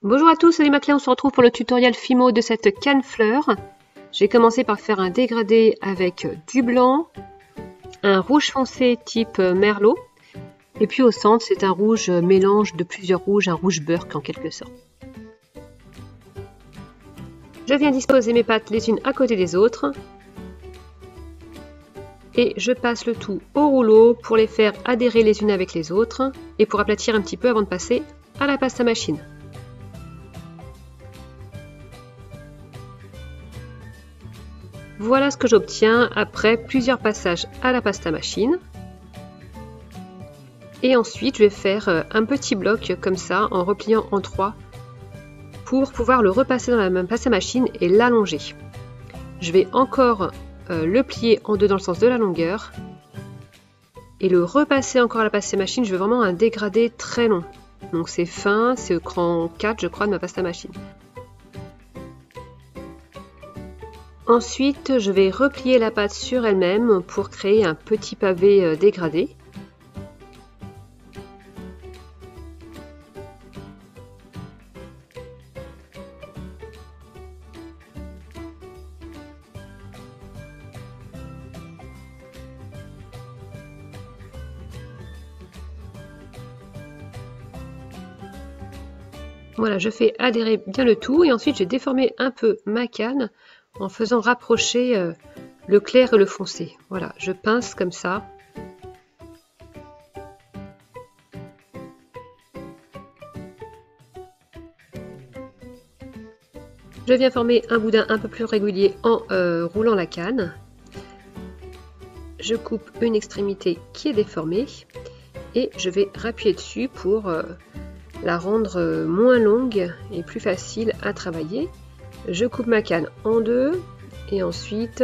Bonjour à tous, c'est Maclé, on se retrouve pour le tutoriel Fimo de cette canne fleur. J'ai commencé par faire un dégradé avec du blanc, un rouge foncé type merlot, et puis au centre c'est un rouge mélange de plusieurs rouges, un rouge burk en quelque sorte. Je viens disposer mes pattes les unes à côté des autres, et je passe le tout au rouleau pour les faire adhérer les unes avec les autres, et pour aplatir un petit peu avant de passer à la pâte à machine. Voilà ce que j'obtiens après plusieurs passages à la pasta machine. Et ensuite, je vais faire un petit bloc comme ça, en repliant en 3, pour pouvoir le repasser dans la même pasta machine et l'allonger. Je vais encore le plier en deux dans le sens de la longueur. Et le repasser encore à la pasta machine, je veux vraiment un dégradé très long. Donc c'est fin, c'est au cran 4, je crois, de ma pasta machine. Ensuite, je vais replier la pâte sur elle-même pour créer un petit pavé dégradé. Voilà, je fais adhérer bien le tout et ensuite j'ai déformé un peu ma canne en faisant rapprocher le clair et le foncé. Voilà, je pince comme ça. Je viens former un boudin un peu plus régulier en roulant la canne. Je coupe une extrémité qui est déformée et je vais appuyer dessus pour la rendre moins longue et plus facile à travailler. Je coupe ma canne en deux et ensuite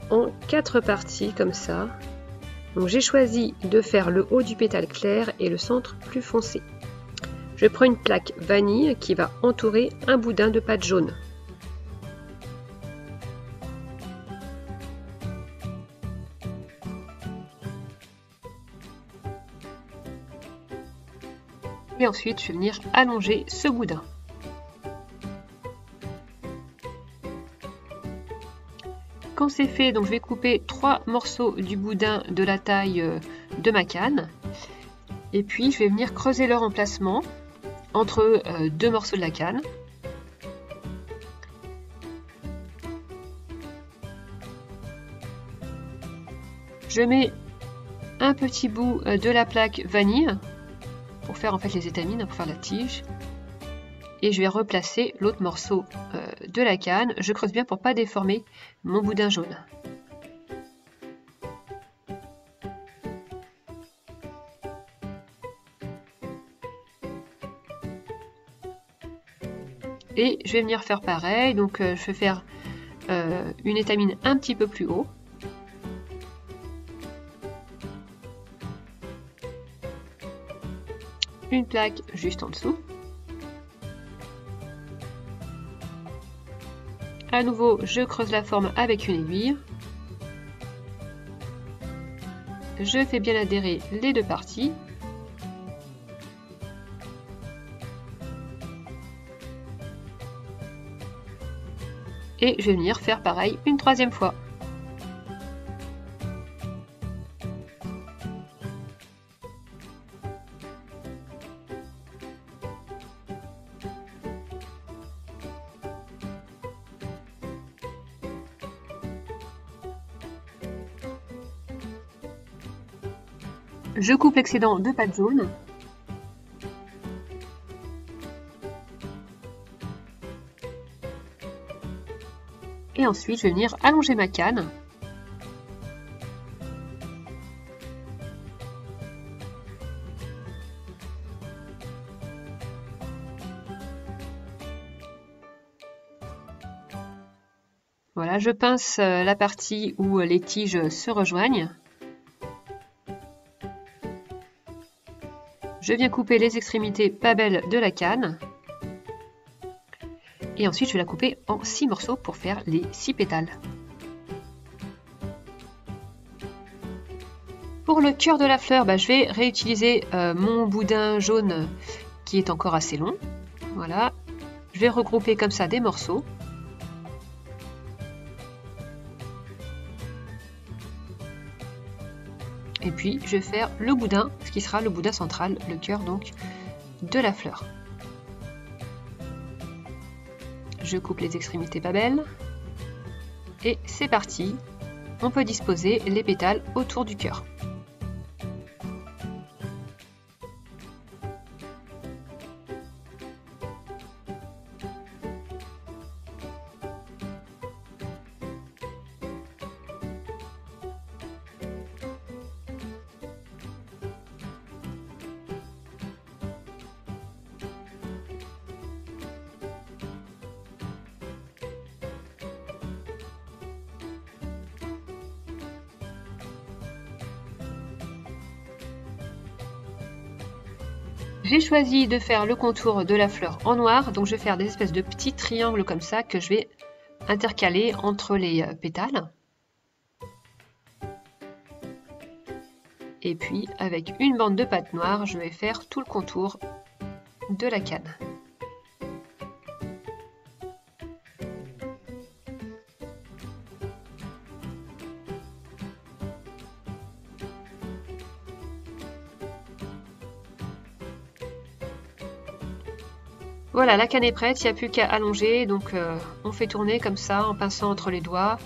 en 4 parties comme ça. Donc j'ai choisi de faire le haut du pétale clair et le centre plus foncé. Je prends une plaque vanille qui va entourer un boudin de pâte jaune. Et ensuite je vais venir allonger ce boudin. Quand c'est fait, donc je vais couper 3 morceaux du boudin de la taille de ma canne. Et puis je vais venir creuser leur emplacement entre 2 morceaux de la canne. Je mets un petit bout de la plaque vanille pour faire en fait les étamines, pour faire la tige. Et je vais replacer l'autre morceau de la canne. Je creuse bien pour pas déformer mon boudin jaune. Et je vais venir faire pareil. Donc je vais faire une étamine un petit peu plus haut. Une plaque juste en dessous. À nouveau, je creuse la forme avec une aiguille. Je fais bien adhérer les deux parties. Et je vais venir faire pareil une troisième fois. Je coupe l'excédent de pâte jaune. Et ensuite, je vais venir allonger ma canne. Voilà, je pince la partie où les tiges se rejoignent. Je viens couper les extrémités pas belles de la canne. Et ensuite, je vais la couper en 6 morceaux pour faire les 6 pétales. Pour le cœur de la fleur, je vais réutiliser mon boudin jaune qui est encore assez long. Voilà, je vais regrouper comme ça des morceaux. Et puis je vais faire le boudin, ce qui sera le boudin central, le cœur donc de la fleur. Je coupe les extrémités pas belles. Et c'est parti, on peut disposer les pétales autour du cœur. J'ai choisi de faire le contour de la fleur en noir, donc je vais faire des espèces de petits triangles comme ça que je vais intercaler entre les pétales. Et puis avec une bande de pâte noire, je vais faire tout le contour de la canne. Voilà, la canne est prête, il n'y a plus qu'à allonger, donc on fait tourner comme ça en pinçant entre les doigts,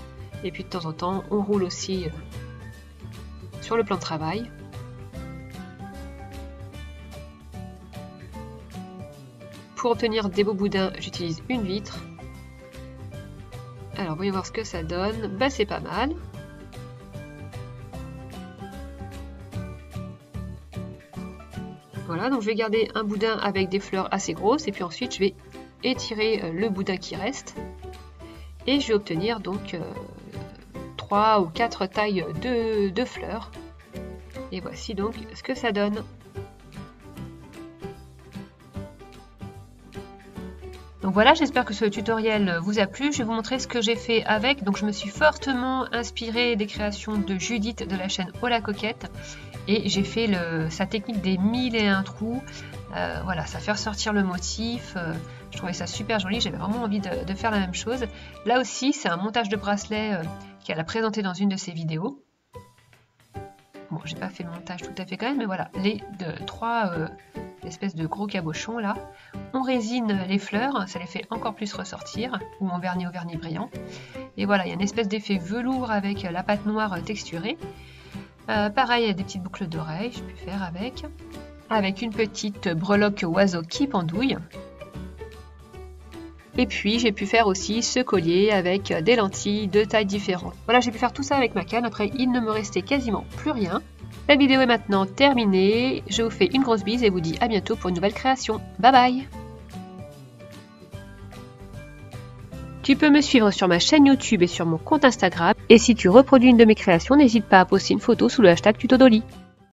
et puis de temps en temps on roule aussi sur le plan de travail. Pour obtenir des beaux boudins, j'utilise une vitre. Alors voyons voir ce que ça donne, bah c'est pas mal. Voilà, donc je vais garder un boudin avec des fleurs assez grosses et puis ensuite je vais étirer le boudin qui reste et je vais obtenir donc 3 ou 4 tailles de fleurs. Et voici donc ce que ça donne. Donc voilà, j'espère que ce tutoriel vous a plu. Je vais vous montrer ce que j'ai fait avec. Donc je me suis fortement inspirée des créations de Judith de la chaîne Oh la Coquette. Et j'ai fait sa technique des 1001 trous. Voilà, ça fait ressortir le motif. Je trouvais ça super joli. J'avais vraiment envie de faire la même chose. Là aussi, c'est un montage de bracelet qu'elle a présenté dans une de ses vidéos. Bon, j'ai pas fait le montage tout à fait quand même, mais voilà, les trois espèces de gros cabochons là. On résine les fleurs, ça les fait encore plus ressortir, ou en vernis au vernis brillant. Et voilà, il y a une espèce d'effet velours avec la pâte noire texturée. Pareil, il y a des petites boucles d'oreilles, je peux faire avec une petite breloque oiseau qui pendouille. Et puis j'ai pu faire aussi ce collier avec des lentilles de tailles différentes. Voilà, j'ai pu faire tout ça avec ma canne. Après, il ne me restait quasiment plus rien. La vidéo est maintenant terminée. Je vous fais une grosse bise et vous dis à bientôt pour une nouvelle création. Bye bye! Tu peux me suivre sur ma chaîne YouTube et sur mon compte Instagram. Et si tu reproduis une de mes créations, n'hésite pas à poster une photo sous le hashtag Tuto Dolly.